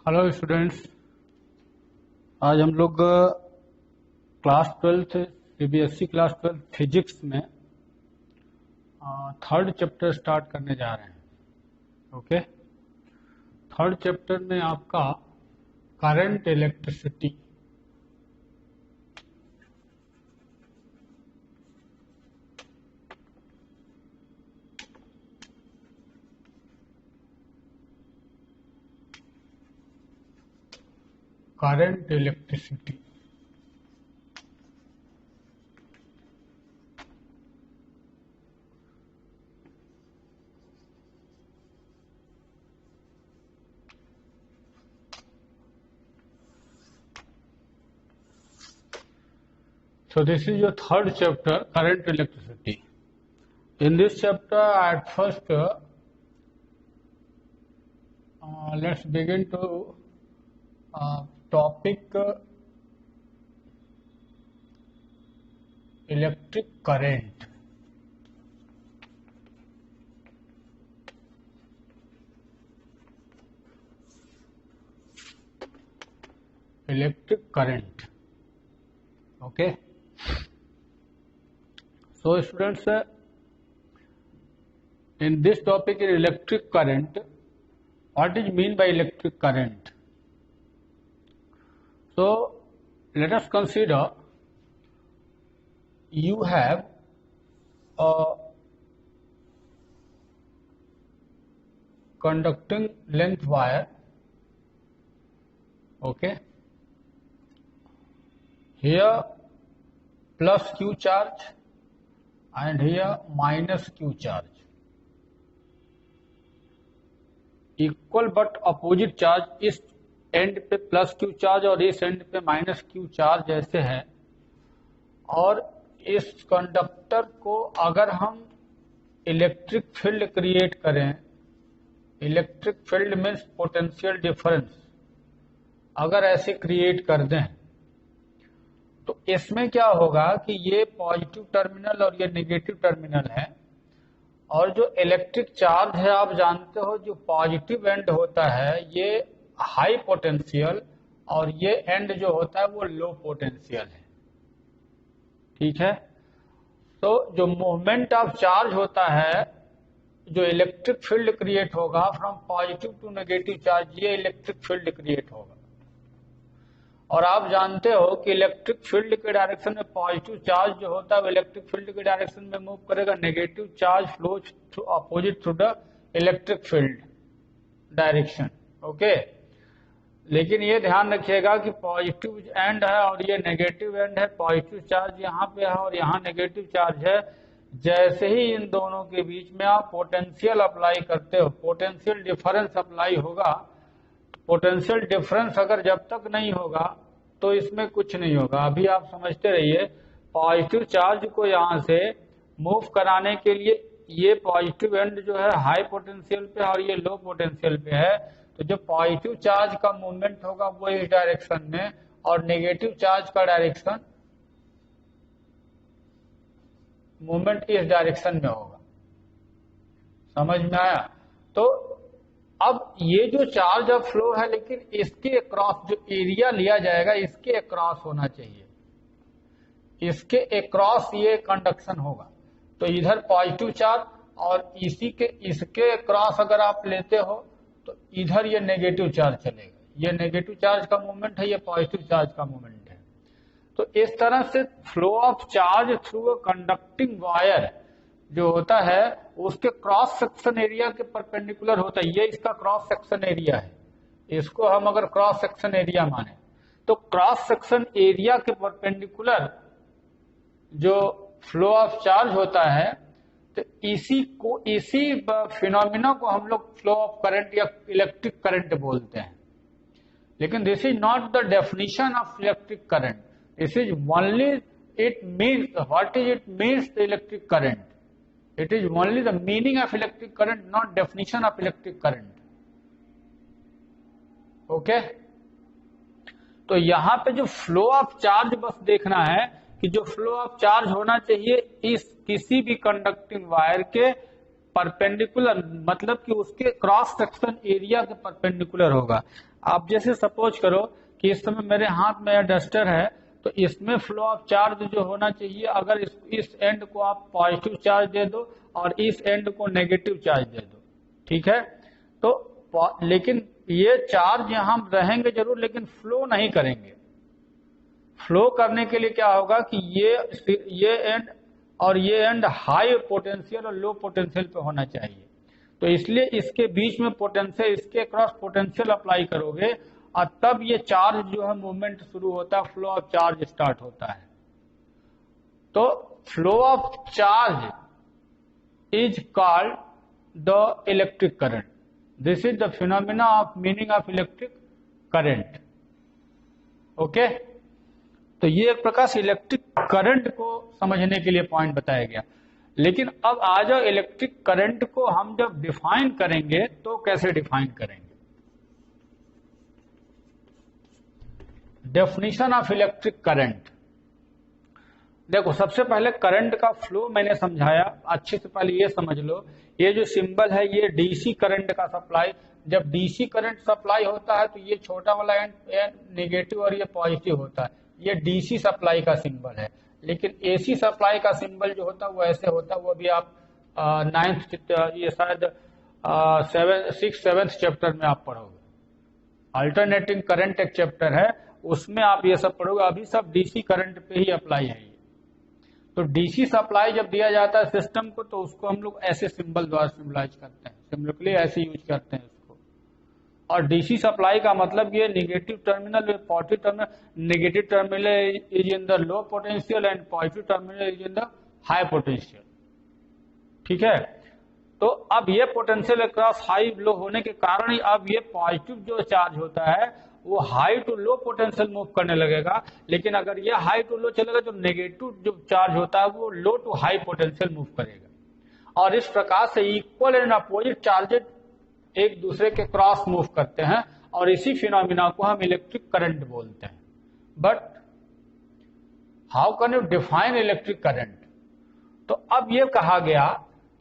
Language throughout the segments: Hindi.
हेलो स्टूडेंट्स, आज हम लोग क्लास 12 सीबीएसई क्लास 12 फिजिक्स में थर्ड चैप्टर स्टार्ट करने जा रहे हैं। ओके, थर्ड चैप्टर में आपका current electricity current electricity. So this is your third chapter, current electricity. In this chapter, at first, let's begin to topic electric current. Electric current. Okay. So students, in this topic in electric current, what is mean by electric current? So let us consider you have a conducting length wire. Okay, here plus Q charge and here minus Q charge, equal but opposite charge. इस एंड पे प्लस क्यू चार्ज और इस एंड पे माइनस क्यू चार्ज ऐसे है। और इस कंडक्टर को अगर हम इलेक्ट्रिक फील्ड क्रिएट करें, electric field means potential difference, अगर ऐसे क्रिएट कर दें तो इसमें क्या होगा कि ये पॉजिटिव टर्मिनल और ये नेगेटिव टर्मिनल है। और जो इलेक्ट्रिक चार्ज है, आप जानते हो, जो पॉजिटिव एंड होता है ये हाई पोटेंशियल और ये एंड जो होता है वो लो पोटेंशियल है। ठीक है, तो जो मूवमेंट ऑफ चार्ज होता है, जो इलेक्ट्रिक फील्ड क्रिएट होगा from positive to negative charge, ये इलेक्ट्रिक फील्ड क्रिएट होगा। और आप जानते हो कि इलेक्ट्रिक फील्ड के डायरेक्शन में पॉजिटिव चार्ज जो होता है वो इलेक्ट्रिक फील्ड के डायरेक्शन में मूव करेगा, negative charge flows through opposite through the electric field direction. Okay, लेकिन ये ध्यान रखिएगा कि पॉजिटिव एंड है और ये नेगेटिव एंड है। पॉजिटिव चार्ज यहाँ पे है और यहाँ नेगेटिव चार्ज है। जैसे ही इन दोनों के बीच में आप पोटेंशियल अप्लाई करते हो, पोटेंशियल डिफरेंस अप्लाई होगा। पोटेंशियल डिफरेंस अगर जब तक नहीं होगा तो इसमें कुछ नहीं होगा। अभी आप समझते रहिए, पॉजिटिव चार्ज को यहाँ से मूव कराने के लिए ये पॉजिटिव एंड जो है हाई पोटेंशियल पे और ये लो पोटेंशियल पे है, तो जो पॉजिटिव चार्ज का मूवमेंट होगा वो इस डायरेक्शन में और नेगेटिव चार्ज का डायरेक्शन मूवमेंट इस डायरेक्शन में होगा। समझ में आया? तो अब ये जो चार्ज ऑफ फ्लो है, लेकिन इसके अक्रॉस जो एरिया लिया जाएगा इसके अक्रॉस होना चाहिए, इसके अक्रॉस ये कंडक्शन होगा। तो इधर पॉजिटिव चार्ज और इसके अक्रॉस अगर आप लेते हो तो इधर ये नेगेटिव चार्ज चलेगा। ये नेगेटिव चार्ज का मूवमेंट है, ये पॉजिटिव चार्ज का मूवमेंट है। तो इस तरह से flow of charge through a conducting wire जो होता है उसके क्रॉस सेक्शन एरिया के परपेंडिकुलर होता है। ये इसका क्रॉस सेक्शन एरिया है। इसको हम अगर क्रॉस सेक्शन एरिया माने तो क्रॉस सेक्शन एरिया के परपेंडिकुलर जो फ्लो ऑफ चार्ज होता है, तो इसी फिनोमिना को हम लोग फ्लो ऑफ करंट या इलेक्ट्रिक करंट बोलते हैं। लेकिन this is not the definition of electric current. This is only it means what is it means the electric current. It is only the meaning of electric current, not definition of electric current. Okay? तो यहां पे जो फ्लो ऑफ चार्ज बस देखना है कि जो फ्लो ऑफ चार्ज होना चाहिए इस किसी भी कंडक्टिंग वायर के परपेंडिकुलर, मतलब कि उसके क्रॉस सेक्शन एरिया के परपेंडिकुलर होगा। आप जैसे सपोज करो कि इस समय मेरे हाथ में डस्टर है, तो इसमें फ्लो ऑफ चार्ज जो होना चाहिए, अगर इस एंड को आप पॉजिटिव चार्ज दे दो और इस एंड को नेगेटिव चार्ज दे दो, ठीक है, तो लेकिन ये चार्ज यहां रहेंगे जरूर, लेकिन फ्लो नहीं करेंगे। फ्लो करने के लिए क्या होगा कि ये एंड और ये एंड हाई पोटेंशियल और लो पोटेंशियल पे होना चाहिए। तो इसलिए इसके बीच में पोटेंशियल, इसके क्रॉस पोटेंशियल अप्लाई करोगे और तब ये चार्ज जो है मूवमेंट शुरू होता है, फ्लो ऑफ चार्ज स्टार्ट होता है। तो flow of charge is called the electric current. This is the phenomena of meaning of electric current. Okay, तो ये एक प्रकार से इलेक्ट्रिक करंट को समझने के लिए पॉइंट बताया गया। लेकिन अब आ जाओ इलेक्ट्रिक करंट को हम जब डिफाइन करेंगे तो कैसे डिफाइन करेंगे। Definition of electric current. देखो, सबसे पहले करंट का फ्लो मैंने समझाया, अच्छे से पहले ये समझ लो, ये जो सिंबल है ये डीसी करंट का सप्लाई। जब डीसी करंट सप्लाई होता है तो ये छोटा वाला एंड नेगेटिव और ये पॉजिटिव होता है, ये डीसी सप्लाई का सिंबल है। लेकिन एसी सप्लाई का सिंबल जो होता है वो ऐसे होता है, वो भी आप नाइन्थ, ये शायद 6th-7th चैप्टर में आप पढ़ोगे। अल्टरनेटिंग करंट एक चैप्टर है, उसमें आप ये सब पढ़ोगे। अभी सब डीसी करंट पे ही अप्लाई है ये। तो डीसी सप्लाई जब दिया जाता है सिस्टम को, तो उसको हम लोग ऐसे सिंबल द्वारा सिम्बलाइज करते हैं, सिंबलिकली ऐसे यूज करते हैं उसको। और डीसी सप्लाई का मतलब ये negative terminal, positive terminal, negative terminal is in the low potential and positive terminal is in the high potential, ठीक है। तो अब ये पोटेंशियल अक्रॉस हाई लो होने के कारण ही अब ये पॉजिटिव जो चार्ज होता है वो high to low potential move करने लगेगा। लेकिन अगर ये हाई टू लो चलेगा तो नेगेटिव जो चार्ज होता है वो लो टू हाई पोटेंशियल मूव करेगा। और इस प्रकार से इक्वल एंड अपोजिट चार्जेस एक दूसरे के क्रॉस मूव करते हैं, और इसी फिनोमिना को हम इलेक्ट्रिक करंट बोलते हैं। But how can you define electric current? तो अब ये कहा गया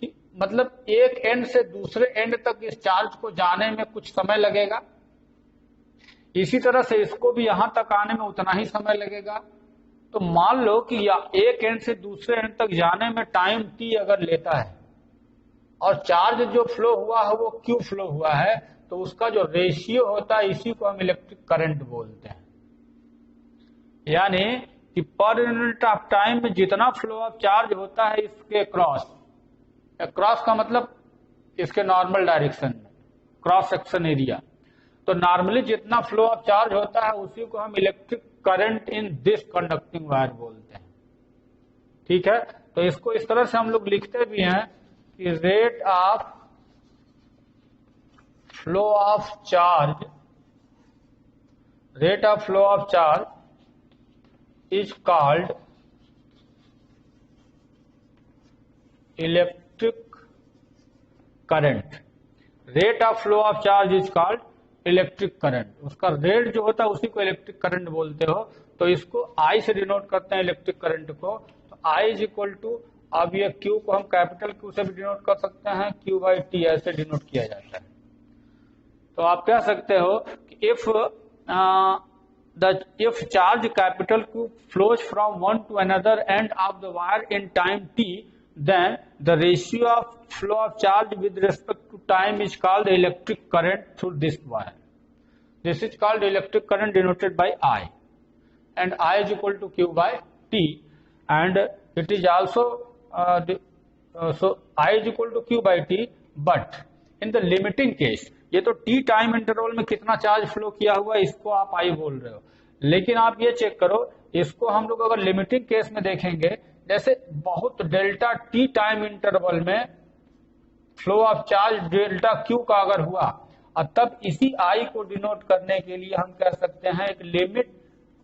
कि मतलब एक एंड से दूसरे एंड तक इस चार्ज को जाने में कुछ समय लगेगा, इसी तरह से इसको भी यहां तक आने में उतना ही समय लगेगा। तो मान लो कि एक एंड से दूसरे एंड तक जाने में टाइम t अगर लेता है और चार्ज जो फ्लो हुआ है वो q फ्लो हुआ है, तो उसका जो रेशियो होता है इसी को हम इलेक्ट्रिक करंट बोलते हैं। यानी कि पर यूनिट ऑफ टाइम में जितना फ्लो ऑफ चार्ज होता है इसके क्रॉस का मतलब इसके नॉर्मल डायरेक्शन में, क्रॉस सेक्शन एरिया। तो नॉर्मली जितना फ्लो ऑफ चार्ज होता है उसी को हम electric current in this conducting wire बोलते हैं, ठीक है। तो इसको इस तरह से हम लोग लिखते भी हैं कि rate of flow of charge is called electric current. Rate of flow of charge is called electric current. उसका रेट जो होता है उसी को इलेक्ट्रिक करंट बोलते हो। तो इसको I से डिनोट करते हैं इलेक्ट्रिक करंट को। तो I इज इक्वल टू, अब ये Q को हम कैपिटल Q से भी डिनोट कर सकते हैं, Q/T ऐसे डिनोट किया जाता है। तो आप कह सकते हो कि if charge capital Q flows from one to another end of the wire in time t, then the ratio of flow of charge with respect to time is called the electric current through this wire. This is called electric current denoted by I, and I is equal to Q/T, and it is also so I is equal to Q/T. But in the limiting case, ये तो t टाइम इंटरवल में कितना चार्ज फ्लो किया हुआ है इसको आप I बोल रहे हो, लेकिन आप ये चेक करो, इसको हम लोग अगर लिमिटिंग केस में देखेंगे, जैसे बहुत डेल्टा t टाइम इंटरवल में flow of charge delta Q का अगर हुआ, और तब इसी I को डिनोट करने के लिए हम कह सकते हैं एक limit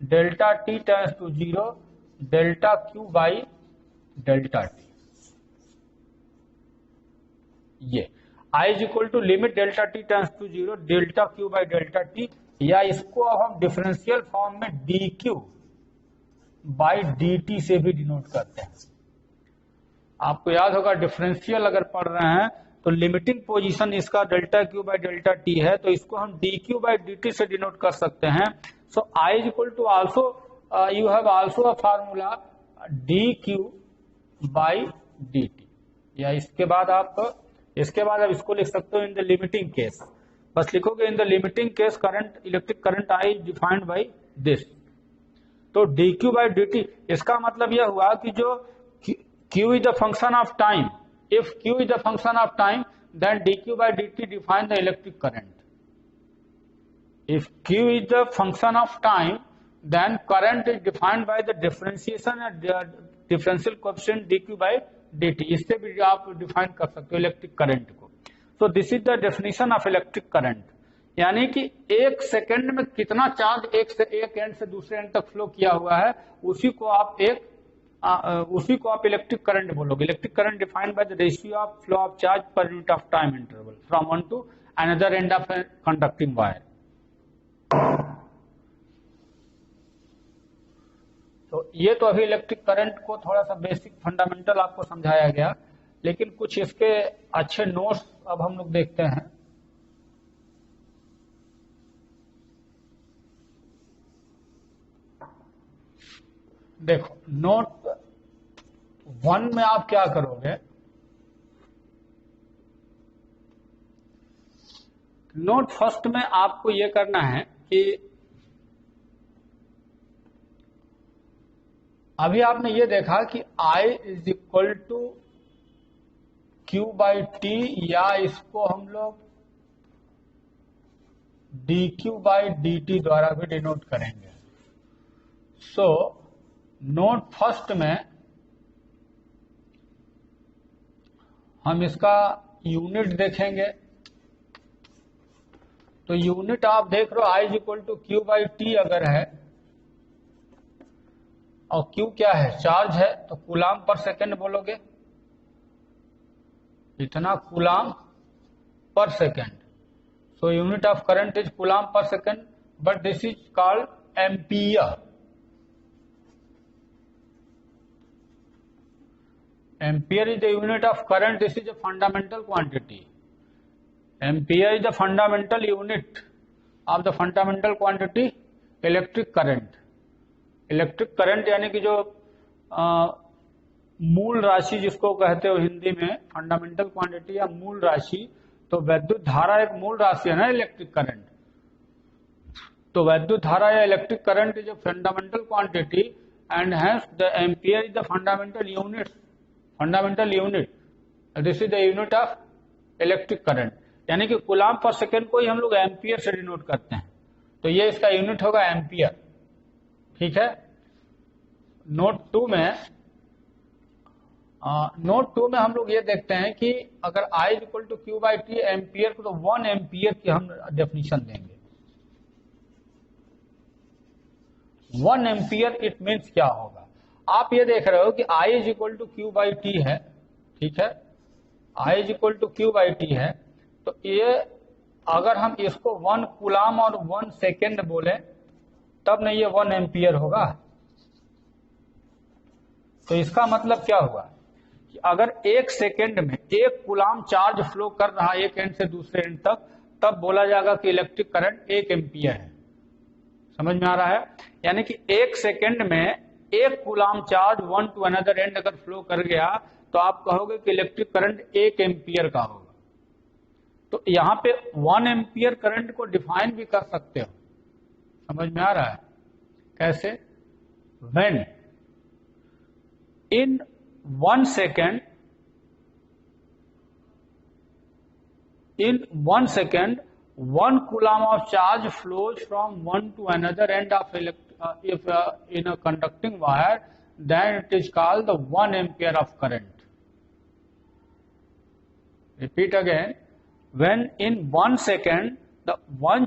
delta t tends to 0 delta Q/डेल्टा t। ये I is equal to limit delta t tends to 0 delta Q/डेल्टा t, या इसको अब हम डिफरेंशियल फॉर्म में dQ/dt से भी डिनोट करते हैं। आपको याद होगा डिफरेंशियल अगर पढ़ रहे हैं तो लिमिटिंग पोजीशन इसका delta Q by delta T है, तो इसको हम D Q by D T से डिनोट कर सकते हैं। So I is equal to also you have also a formula D Q by D T, या इसके बाद आप इसको लिख सकते हो इन द लिमिटिंग केस। बस लिखोगे in the limiting case current electric current I is defined by this. तो D Q by D T, इसका मतलब यह हुआ कि जो Q is the function of time, if q is the function of time, then dq by dt define the electric current. If q is the function of time, then current is defined by the differentiation and differential coefficient dq by dt. इससे भी आप डिफाइन कर सकते हो इलेक्ट्रिक करंट को। So this is the definition of electric current, यानी कि एक सेकंड में कितना चार्ज एक एंड से दूसरे एंड तक फ्लो किया हुआ है, उसी को आप इलेक्ट्रिक करंट बोलोगे। Electric current defined by the ratio of flow of charge पर unit of time interval from one two another end of conducting wire. तो ये तो अभी इलेक्ट्रिक करंट को थोड़ा सा बेसिक फंडामेंटल आपको समझाया गया, लेकिन कुछ इसके अच्छे नोट्स अब हम लोग देखते हैं। देखो नोट 1 में आप क्या करोगे, नोट फर्स्ट में आपको यह करना है कि अभी आपने ये देखा कि I is equal to Q by T, या इसको हम लोग D Q by D T द्वारा भी डिनोट करेंगे। सो नोट फर्स्ट में हम इसका यूनिट देखेंगे। तो यूनिट आप देख रहे हो I is equal to Q by T अगर है, और क्यू क्या है, चार्ज है, तो कूलाम पर सेकेंड बोलोगे, इतना coulomb per second. So unit of current is coulomb per second, but this is called ampere. Ampere is the unit of current. This is a fundamental quantity. Ampere is the fundamental unit of the fundamental quantity electric current. Electric current यानी कि जो मूल राशि जिसको कहते हो हिंदी में फंडामेंटल क्वांटिटी या मूल राशि, तो वैद्युत धारा एक मूल राशि है ना इलेक्ट्रिक करंट। तो वैद्युत धारा या electric current is a fundamental quantity and hence the ampere is the fundamental unit. Fundamental unit, this is the unit of electric current, यानी कि कूलाम पर सेकेंड को ही हम लोग एम्पियर से डिनोट करते हैं, तो ये इसका यूनिट होगा एम्पियर। ठीक है। नोट 2 में हम लोग ये देखते हैं कि अगर I is equal to Q by T ampere को, तो 1 एम्पियर की हम डेफिनेशन देंगे। 1 एम्पियर इट मीन्स क्या होगा, आप ये देख रहे हो कि I is equal to Q by T है। ठीक है, I is equal to Q by T है, तो ये अगर हम इसको 1 कूलाम और 1 सेकेंड बोले तब नहीं ये 1 एम्पियर होगा। तो इसका मतलब क्या हुआ कि अगर 1 सेकेंड में 1 कूलाम चार्ज फ्लो कर रहा है एक एंड से दूसरे एंड तक, तब बोला जाएगा कि इलेक्ट्रिक करंट 1 एम्पियर है। समझ में आ रहा है, यानी कि 1 सेकेंड में 1 coulomb charge one two another and अगर फ्लो कर गया तो आप कहोगे कि इलेक्ट्रिक करंट 1 एम्पियर का होगा। तो यहां पे 1 एम्पियर करंट को डिफाइन भी कर सकते हो। समझ में आ रहा है कैसे, when in 1 second, in 1 second 1 coulomb of charge flows from one to another end of if in a conducting wire, then it is called the 1 ampere of current. Repeat again, when in 1 second the 1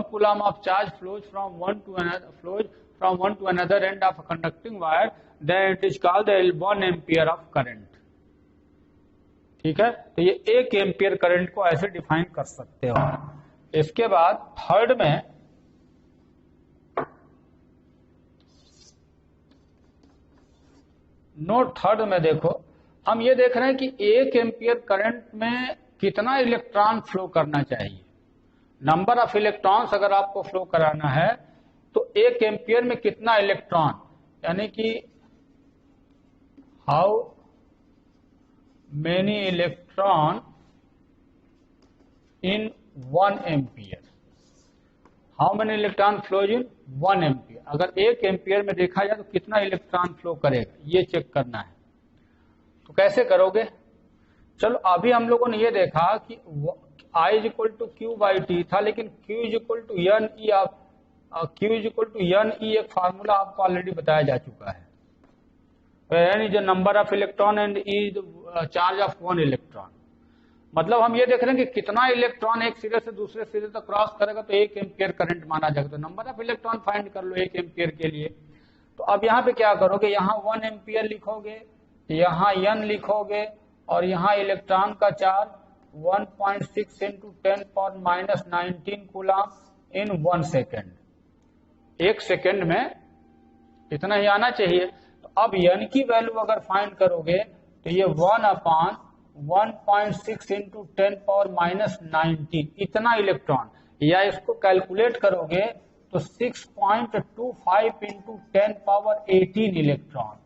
coulomb of charge flows from one to another end of a conducting wire, then it is called the 1 ampere of current. ठीक है, तो ये 1 एम्पियर करंट को ऐसे डिफाइन कर सकते हो। इसके बाद थर्ड में नोट थर्ड में देखो, हम ये देख रहे हैं कि 1 एम्पियर करंट में कितना इलेक्ट्रॉन फ्लो करना चाहिए। नंबर ऑफ इलेक्ट्रॉन्स अगर आपको फ्लो कराना है तो 1 एम्पियर में कितना इलेक्ट्रॉन, यानी कि how many electron in 1 ampere, how many electron flows in 1 ampere. अगर 1 एम्पियर में देखा जाए तो कितना इलेक्ट्रॉन फ्लो करेगा, ये चेक करना है। तो कैसे करोगे? चलो अभी हम लोगों ने ये देखा कि I = Q/T था, लेकिन Q = NE एक फार्मूला आपको ऑलरेडी बताया जा चुका है। N is the number of electron and E is the charge of 1 electron. मतलब हम ये देख रहे हैं कि कितना इलेक्ट्रॉन एक सिरे से दूसरे सिरे तक क्रॉस करेगा तो 1 एम्पियर करंट माना जाएगा। तो नंबर ऑफ इलेक्ट्रॉन फाइंड कर लो 1 एम्पियर के लिए। तो अब यहाँ पे क्या करोगे, यहाँ 1 एम्पियर लिखोगे, यहाँ N लिखोगे और यहाँ इलेक्ट्रॉन का चार्ज 1.6 × 10⁻19 कूलम इन 1 सेकेंड। 1 सेकेंड में इतना ही आना चाहिए। तो अब N की वैल्यू अगर फाइंड करोगे तो ये 1/1.6 × 10⁻19 इतना इलेक्ट्रॉन, या इसको कैलकुलेट करोगे तो 6.25 × 10⁻18 इलेक्ट्रॉन।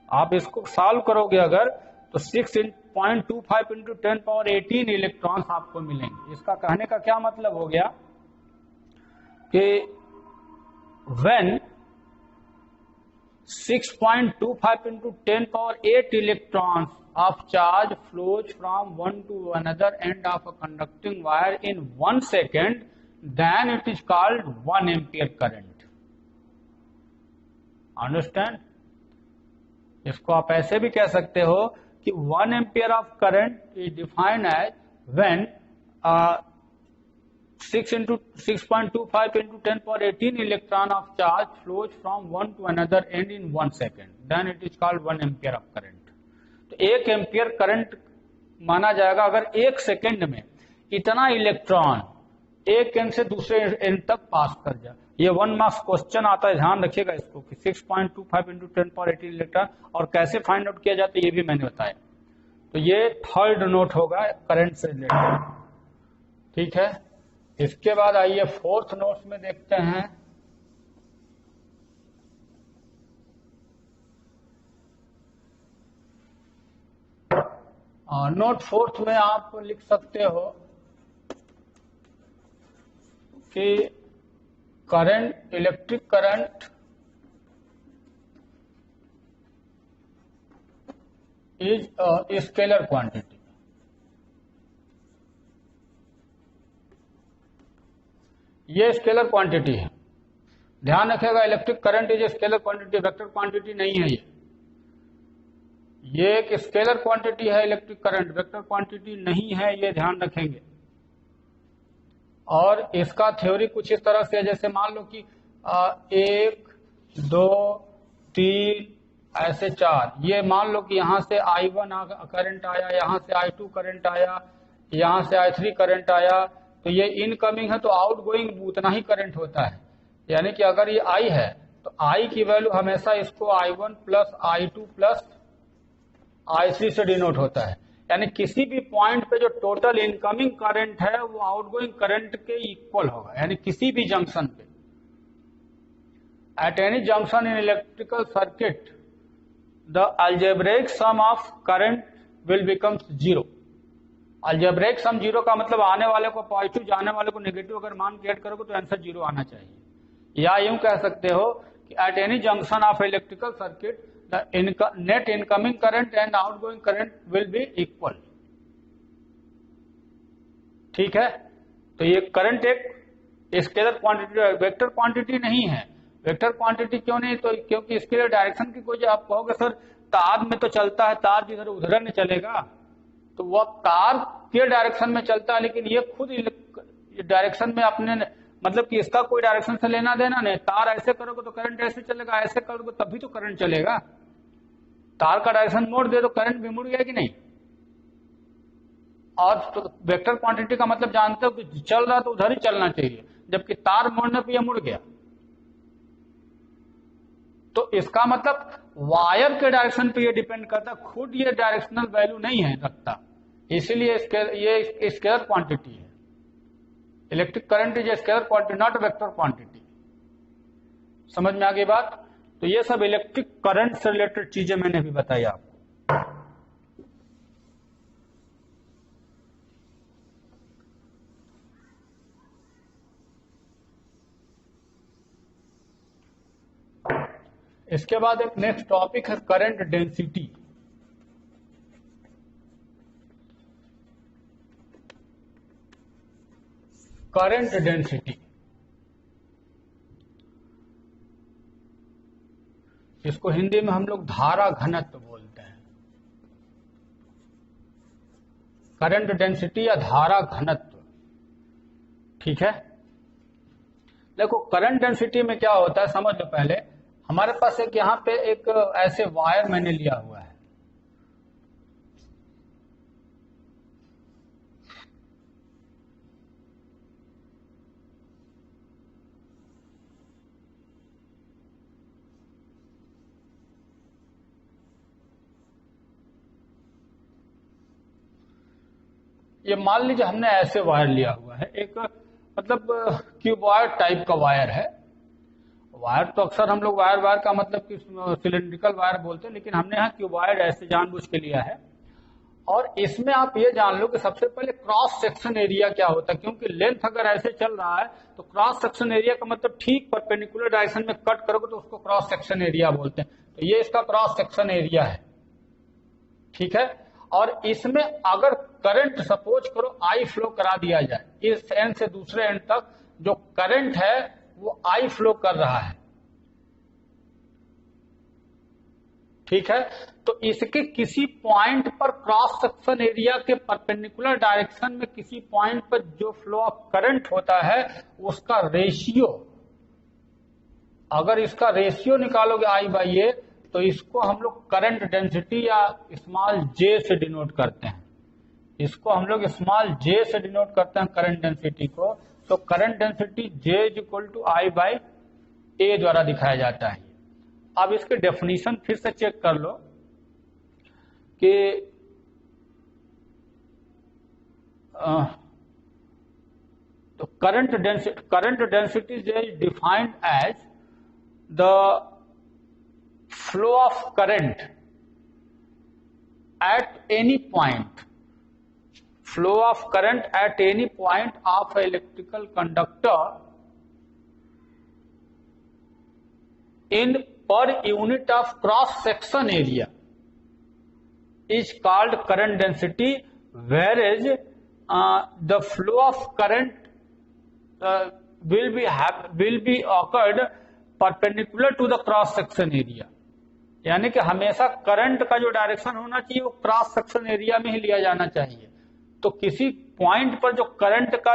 आप इसको सॉल्व करोगे अगर तो 6.25 × 10⁻18 इलेक्ट्रॉन्स आपको मिलेंगे। इसका कहने का क्या मतलब हो गया कि when 6.25 × 10⁸ electrons of charge flows from one to another end of a conducting wire in 1 second, then it is called 1 ampere current. Understand? इसको आप ऐसे भी कह सकते हो कि 1 ampere of current is defined as when 6.25 × 10⁻18 electron of charge flows from one to another end in 1 second. Then it is called 1 ampere of current. तो 1 एम्पियर करंट माना जाएगा अगर 1 सेकेंड में इतना इलेक्ट्रॉन एक एंड से दूसरे एंड तक पास कर जाए। ये 1 मार्क्स क्वेश्चन आता है, ध्यान रखिएगा इसको कि 6.25 × 10⁻18 इलेक्ट्रॉन और कैसे फाइंड आउट किया जाता है ये भी मैंने बताया। तो ये थर्ड नोट होगा करंट से रिलेटेड, ठीक है। इसके बाद आइए फोर्थ नोट्स में देखते हैं। नोट फोर्थ में आप लिख सकते हो कि current, electric current is scalar quantity. ये स्केलर क्वांटिटी है, ध्यान रखिएगा। Electric current is scalar quantity, vector quantity नहीं है। ये एक स्केलर क्वांटिटी है इलेक्ट्रिक करंट, वेक्टर क्वांटिटी नहीं है, ये ध्यान रखेंगे। और इसका थ्योरी कुछ इस तरह से है, जैसे मान लो कि 1 2 3 ऐसे 4, ये मान लो कि यहां से I1 करंट आया, यहां से I2 करंट आया, यहां से I3 करंट आया, तो ये इनकमिंग है तो आउटगोइंग उतना ही करंट होता है। यानी कि अगर ये I है तो I की वैल्यू हमेशा इसको I1 + I2 + I3 से डिनोट होता है। यानी किसी भी पॉइंट पे जो टोटल इनकमिंग करंट है वो आउटगोइंग करंट के इक्वल होगा, यानी किसी भी जंक्शन पे। At any junction in electrical circuit the algebraic sum of current will become 0। Algebraic sum 0 का मतलब आने वाले को पॉजिटिव, जाने वाले को नेगेटिव अगर मान के ऐड करोगे तो आंसर 0 आना चाहिए। या यूं कह सकते हो कि eight any junction of electrical circuit the net incoming current and outgoing current will be equal, ठीक है। तो ये करंट एक स्केलर क्वांटिटी, वेक्टर क्वांटिटी नहीं है। वेक्टर क्वांटिटी क्यों नहीं? तो क्योंकि इसके लिए डायरेक्शन की कोई, आप कहोगे सर तार में तो चलता है, तार जिधर उधर नहीं चलेगा, तो वह तार के डायरेक्शन में चलता है, लेकिन ये खुद डायरेक्शन में अपने, मतलब कि इसका कोई डायरेक्शन से लेना देना नहीं। तार ऐसे करोगे तो करंट ऐसे चलेगा, ऐसे करोगे तभी तो करंट चलेगा। तार का डायरेक्शन मोड़ दे तो करंट भी मुड़ गया कि नहीं। और तो वेक्टर क्वांटिटी का मतलब जानते हो कि चल रहा तो उधर ही चलना चाहिए, जबकि तार मोड़ने पे ये मुड़ गया। तो इसका मतलब वायर के डायरेक्शन पे ये डिपेंड करता है, खुद ये डायरेक्शनल वैल्यू नहीं है रखता, इसीलिए ये स्केलर क्वांटिटी है। Electric current is a scalar quantity, not vector quantity. समझ में आ गई बात? तो ये सब इलेक्ट्रिक करंट से रिलेटेड चीजें मैंने अभी बताई आपको। इसके बाद एक नेक्स्ट टॉपिक है करंट डेंसिटी। करंट डेंसिटी, इसको हिंदी में हम लोग धारा घनत्व बोलते हैं। करंट डेंसिटी या धारा घनत्व, ठीक है। देखो करंट डेंसिटी में क्या होता है समझ लो। पहले हमारे पास एक यहां पे एक ऐसे वायर मैंने लिया हुआ है, ये मान लीजिए हमने ऐसे वायर लिया हुआ है, एक मतलब क्यूबॉइड टाइप का वायर है। वायर तो अक्सर हम लोग वायर का मतलब कि सिलेंड्रिकल वायर बोलते हैं, लेकिन हमने यहाँ क्यूबॉइड ऐसे जानबूझ के लिया है। और इसमें आप ये जान लो कि सबसे पहले क्रॉस सेक्शन एरिया क्या होता है, क्योंकि लेंथ अगर ऐसे चल रहा है तो क्रॉस सेक्शन एरिया का मतलब ठीक परपेंडिकुलर डायरेक्शन में कट करोगे तो उसको क्रॉस सेक्शन एरिया बोलते हैं। तो ये इसका क्रॉस सेक्शन एरिया है, ठीक है। और इसमें अगर करंट सपोज करो आई फ्लो करा दिया जाए, इस एंड से दूसरे एंड तक जो करंट है वो आई फ्लो कर रहा है, ठीक है। तो इसके किसी पॉइंट पर क्रॉस सेक्शन एरिया के परपेंडिकुलर डायरेक्शन में किसी पॉइंट पर जो फ्लो ऑफ करंट होता है उसका रेशियो, अगर इसका रेशियो निकालोगे आई बाई ए तो इसको हम लोग करंट डेंसिटी या स्मॉल जे से डिनोट करते हैं। इसको हम लोग स्मॉल जे से डिनोट करते हैं करंट डेंसिटी को। तो current density J is equal to I by A द्वारा दिखाया जाता है। अब इसके डेफिनेशन फिर से चेक कर लो कि तो current density is defined as the flow of current at any point, flow of current at any point of an electrical conductor in per unit of cross section area is called current density, whereas the flow of current will be occurred perpendicular to the cross section area। यानी कि हमेशा करंट का जो डायरेक्शन होना चाहिए वो क्रॉस सेक्शन एरिया में ही लिया जाना चाहिए। तो किसी पॉइंट पर जो करंट का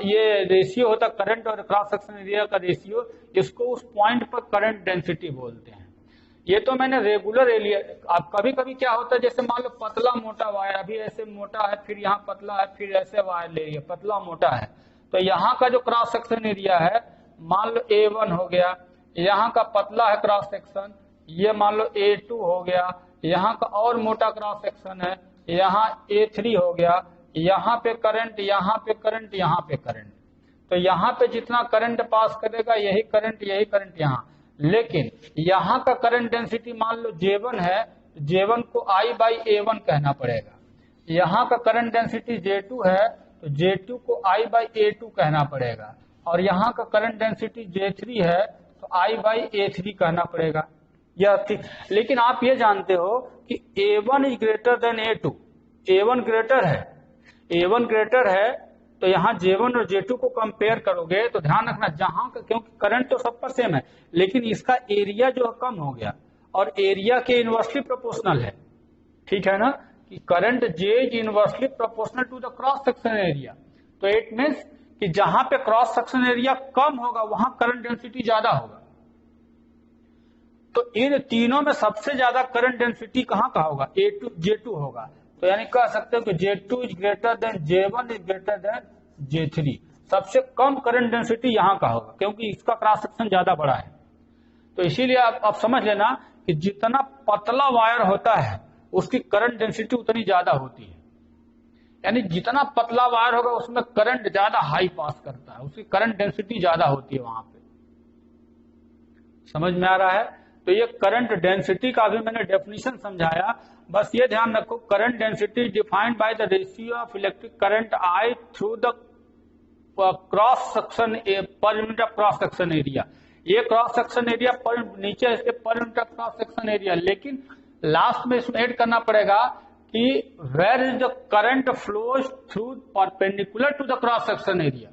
ये रेशियो होता है, करंट और क्रॉस सेक्शन एरिया का रेशियो, इसको उस पॉइंट पर करंट डेंसिटी बोलते हैं। ये तो मैंने रेगुलर एरिया, अब कभी कभी क्या होता है जैसे मान लो पतला मोटा वायर, अभी ऐसे मोटा है फिर यहाँ पतला है फिर ऐसे वायर ले रही है, पतला मोटा है, तो यहाँ का जो क्रॉस सेक्शन एरिया है मान लो A1 हो गया, यहाँ का पतला है क्रॉस सेक्शन, ये मान लो A2 हो गया, यहाँ का और मोटा क्रॉस सेक्शन है, यहाँ A3 हो गया, यहाँ पे करंट, यहाँ पे करंट, यहाँ पे करंट। तो यहाँ पे जितना करंट पास करेगा यही करंट यहाँ। लेकिन यहाँ का करंट डेंसिटी मान लो J1 है, J1 को I बाई A1 कहना पड़ेगा। यहाँ का करंट डेंसिटी J2 है तो J2 को I बाई A2 कहना पड़ेगा। और यहाँ का करंट डेंसिटी J3 है तो I बाई A3 कहना पड़ेगा। यह ठीक, लेकिन आप ये जानते हो कि A1 is greater than A2, A1 greater है तो यहाँ J1 और J2 को कंपेयर करोगे तो ध्यान रखना जहां का, क्योंकि करंट तो सब पर सेम है लेकिन इसका एरिया जो कम हो गया और एरिया के इनवर्सली प्रोपोर्शनल है, ठीक है ना, कि current J is inversely proportional to the cross section area. तो इट मीन्स कि जहां पे क्रॉस सेक्शन एरिया कम होगा वहां करंट डेंसिटी ज्यादा होगा। तो इन तीनों में सबसे ज्यादा करंट डेंसिटी कहां का होगा, J2 होगा। तो यानी कह सकते हो कि J2 is greater than J1 is greater than J3। सबसे कम करंट डेंसिटी यहां का होगा क्योंकि इसका क्रॉस सेक्शन ज्यादा बड़ा है। तो इसीलिए आप समझ लेना कि जितना पतला वायर होता है उसकी करंट डेंसिटी उतनी ज्यादा होती है। यानी जितना पतला वायर होगा उसमें करंट ज्यादा हाई पास करता है, उसकी करंट डेंसिटी ज्यादा होती है वहां पे। समझ में आ रहा है? तो ये करंट डेंसिटी का भी मैंने डेफिनेशन समझाया। बस ये ध्यान रखो, current density defined by the ratio of electric current I through the cross section per unit of cross section area. ये क्रॉस सेक्शन एरिया पर नीचे इसके per unit of cross section area, लेकिन लास्ट में इसमें ऐड करना पड़ेगा कि where is the current flows through perpendicular to the cross section area,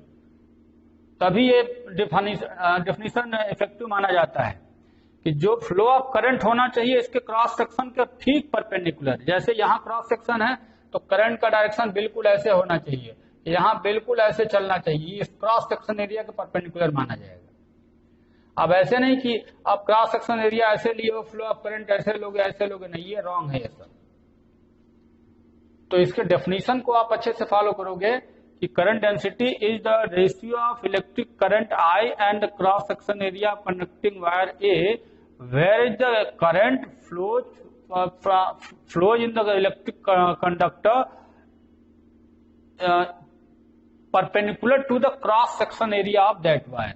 तभी ये डेफिनेशन इफेक्टिव माना जाता है कि जो फ्लो ऑफ करंट होना चाहिए इसके क्रॉस सेक्शन के ठीक परपेंडिकुलर। जैसे यहाँ क्रॉस सेक्शन है तो करंट का डायरेक्शन बिल्कुल ऐसे होना चाहिए, यहाँ बिल्कुल ऐसे चलना चाहिए, इस क्रॉस सेक्शन एरिया के परपेंडिकुलर माना जाएगा। अब ऐसे नहीं कि आप क्रॉस सेक्शन एरिया ऐसे लिए हो, फ्लो ऑफ करंट ऐसे लोगे, नहीं, ये रॉन्ग है ये सब। तो इसके डेफिनेशन को आप अच्छे से फॉलो करोगे कि current density is the ratio of electric current I and the cross section area of conducting wire A, where is the current flows in the electric conductor perpendicular to the cross section area of that wire.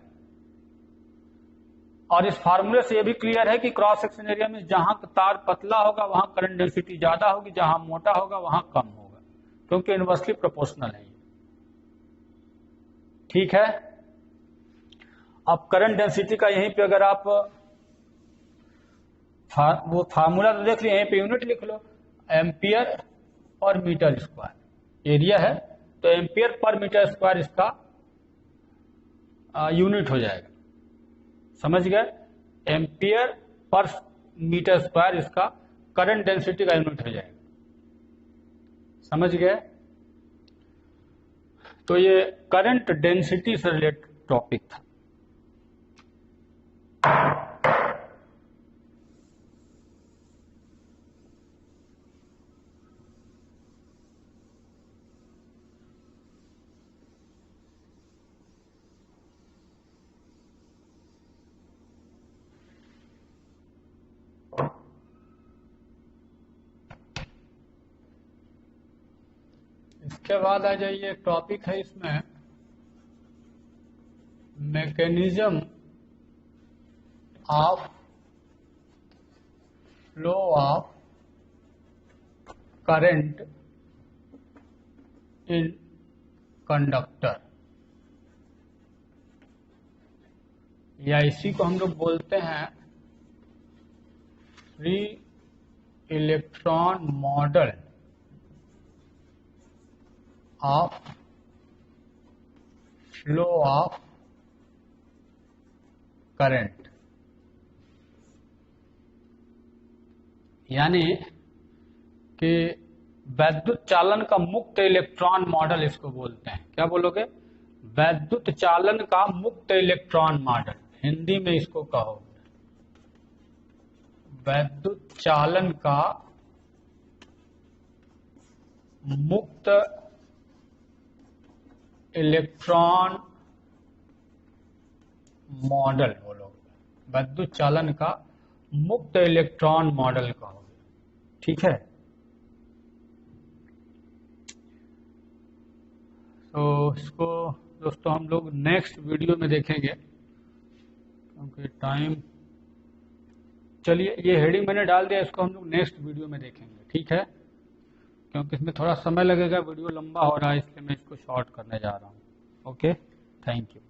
और इस फार्मूले से यह भी क्लियर है कि क्रॉस सेक्शन एरिया में जहां तार पतला होगा वहां करंट डेंसिटी ज्यादा होगी, जहां मोटा होगा वहां कम होगा, क्योंकि इनवर्सली प्रोपोर्शनल है। ठीक है, अब करंट डेंसिटी का यहीं पे अगर आप वो फार्मूला तो देख लिया, यहीं पे यूनिट लिख लो, ampere per metre square area है, तो एम्पियर पर मीटर स्क्वायर इसका यूनिट हो जाएगा। समझ गए? एम्पियर पर मीटर स्क्वायर इसका करंट डेंसिटी का यूनिट हो जाएगा। समझ गए? तो ये करंट डेंसिटी से रिलेटेड टॉपिक था। इसके बाद आ जाइए, एक टॉपिक है इसमें mechanism of flow of current in conductor, या इसी को हम लोग बोलते हैं free electron model of flow of current. यानी कि वैद्युत चालन का मुक्त इलेक्ट्रॉन मॉडल इसको बोलते हैं। क्या बोलोगे? वैद्युत चालन का मुक्त इलेक्ट्रॉन मॉडल, हिंदी में इसको कहो वैद्युत चालन का मुक्त इलेक्ट्रॉन मॉडल बोलोगे, वैद्युत चालन का मुक्त इलेक्ट्रॉन मॉडल कहोगे। ठीक है, तो इसको दोस्तों हम लोग नेक्स्ट वीडियो में देखेंगे, क्योंकि टाइम, चलिए ये हेडिंग मैंने डाल दिया, इसको हम लोग नेक्स्ट वीडियो में देखेंगे। ठीक है, क्योंकि इसमें थोड़ा समय लगेगा, वीडियो लंबा हो रहा है, इसलिए मैं इसको शॉर्ट करने जा रहा हूँ। Okay, thank you.